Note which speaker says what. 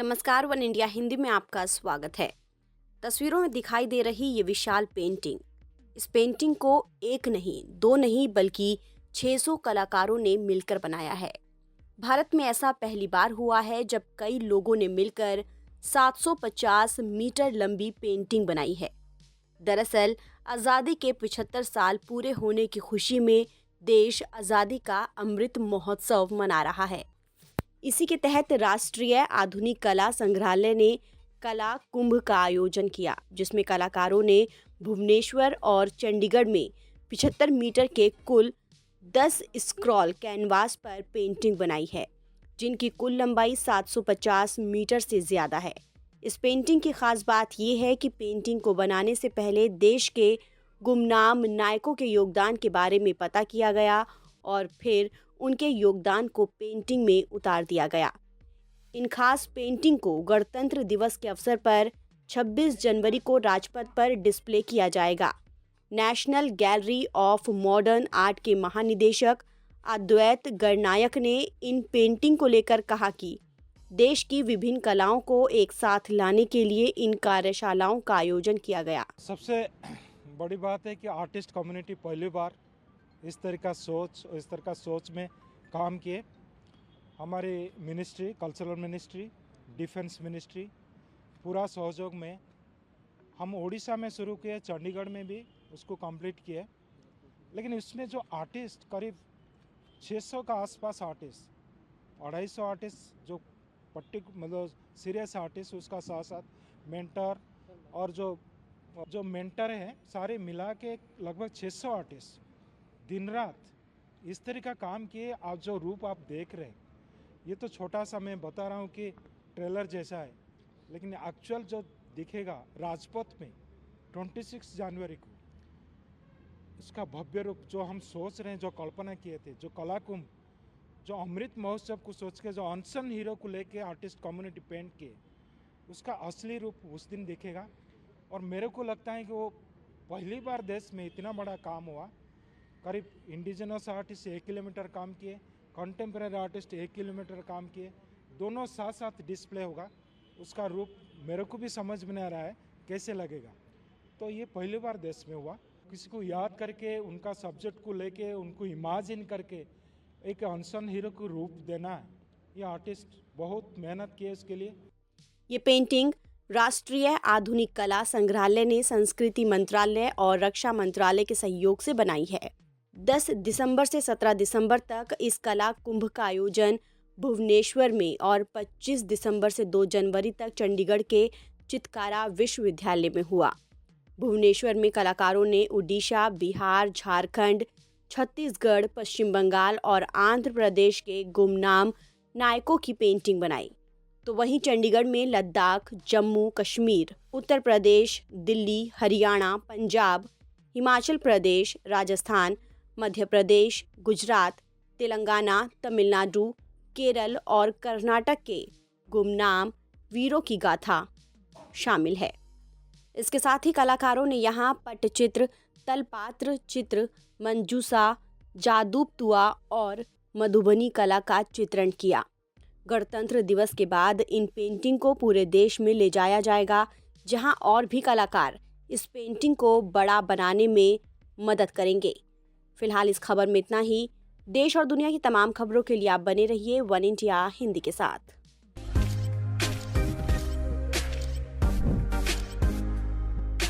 Speaker 1: नमस्कार, one India Hindi में आपका स्वागत है। तस्वीरों में दिखाई दे रही ये विशाल पेंटिंग, इस पेंटिंग को एक नहीं, दो नहीं बल्कि 600 कलाकारों ने मिलकर बनाया है। भारत में ऐसा पहली बार हुआ है जब कई लोगों ने मिलकर 750 मीटर लंबी पेंटिंग बनाई है। दरअसल आज़ादी के 75 साल पूरे होने की खुशी में देश आज़ादी का अमृत महोत्सव मना रहा है। इसी के तहत राष्ट्रीय आधुनिक कला संग्रहालय ने कला कुंभ का आयोजन किया, जिसमें कलाकारों ने भुवनेश्वर और चंडीगढ़ में 75 मीटर के कुल 10 स्क्रॉल कैनवास पर पेंटिंग बनाई है, जिनकी कुल लंबाई 750 मीटर से ज़्यादा है। इस पेंटिंग की खास बात यह है कि पेंटिंग को बनाने से पहले देश के गुमनाम नायकों के योगदान के बारे में पता किया गया और फिर उनके योगदान को पेंटिंग में उतार दिया गया। इन खास पेंटिंग को गणतंत्र दिवस के अवसर पर 26 जनवरी को राजपथ पर डिस्प्ले किया जाएगा। National gallery of modern art के महानिदेशक अद्वैत गणनायक ने इन पेंटिंग को लेकर कहा कि देश की विभिन्न कलाओं को एक साथ लाने के लिए इन कार्यशालाओं का आयोजन किया गया।
Speaker 2: सबसे बड़ी बात है कि आर्टिस्ट कम्युनिटी पहली बार इस तरह का सोच में काम किए। हमारी ministry, cultural ministry, defence ministry पूरा सहयोग में हम उड़ीसा में शुरू किए, चंडीगढ़ में भी उसको कंप्लीट किए। लेकिन इसमें जो आर्टिस्ट करीब 600 का आसपास आर्टिस्ट, 250 आर्टिस्ट जो मतलब सीरियस आर्टिस्ट, उसका साथ साथ मेंटर और जो मेंटर हैं सारे मिला के लगभग 600 आर्टिस्ट दिन रात इस तरह का काम किए। आज जो रूप आप देख रहे हैं ये तो छोटा सा मैं बता रहा हूँ कि ट्रेलर जैसा है, लेकिन एक्चुअल जो दिखेगा राजपथ में 26 जनवरी को इसका भव्य रूप जो हम सोच रहे हैं, जो कल्पना किए थे, जो कला कुंभ, जो अमृत महोत्सव को सोच के जो अनसन हीरो को लेके आर्टिस्ट कम्युनिटी पेंट किए, उसका असली रूप उस दिन दिखेगा। और मेरे को लगता है कि वो पहली बार देश में इतना बड़ा काम हुआ। करीब इंडिजिनस आर्टिस्ट 1 किलोमीटर काम किए, कंटेम्प्रेरी आर्टिस्ट 1 किलोमीटर काम किए, दोनों साथ साथ डिस्प्ले होगा। उसका रूप मेरे को भी समझ में नहीं आ रहा है कैसे लगेगा। तो ये पहली बार देश में हुआ। किसी को याद करके, उनका सब्जेक्ट को लेके, उनको इमेजिन करके एक अनसन हीरो को रूप देना है, ये आर्टिस्ट बहुत मेहनत किए इसके लिए।
Speaker 1: ये पेंटिंग राष्ट्रीय आधुनिक कला संग्रहालय ने संस्कृति मंत्रालय और रक्षा मंत्रालय के सहयोग से बनाई है। 10 दिसंबर से 17 दिसंबर तक इस कला कुंभ का आयोजन भुवनेश्वर में और 25 दिसंबर से 2 जनवरी तक चंडीगढ़ के चितकारा विश्वविद्यालय में हुआ। भुवनेश्वर में कलाकारों ने उड़ीसा, बिहार, झारखंड, छत्तीसगढ़, पश्चिम बंगाल और आंध्र प्रदेश के गुमनाम नायकों की पेंटिंग बनाई। तो वहीं चंडीगढ़ में लद्दाख, जम्मू कश्मीर, उत्तर प्रदेश, दिल्ली, हरियाणा, पंजाब, हिमाचल प्रदेश, राजस्थान, मध्य प्रदेश, गुजरात, तेलंगाना, तमिलनाडु, केरल और कर्नाटक के गुमनाम वीरों की गाथा शामिल है। इसके साथ ही कलाकारों ने यहाँ पटचित्र, तलपात्र चित्र, मंजूसा, जादूबतुआ और मधुबनी कला का चित्रण किया। गणतंत्र दिवस के बाद इन पेंटिंग को पूरे देश में ले जाया जाएगा, जहां और भी कलाकार इस पेंटिंग को बड़ा बनाने में मदद करेंगे। फिलहाल इस खबर में इतना ही। देश और दुनिया की तमाम खबरों के लिए आप बने रहिए वन इंडिया हिंदी के साथ।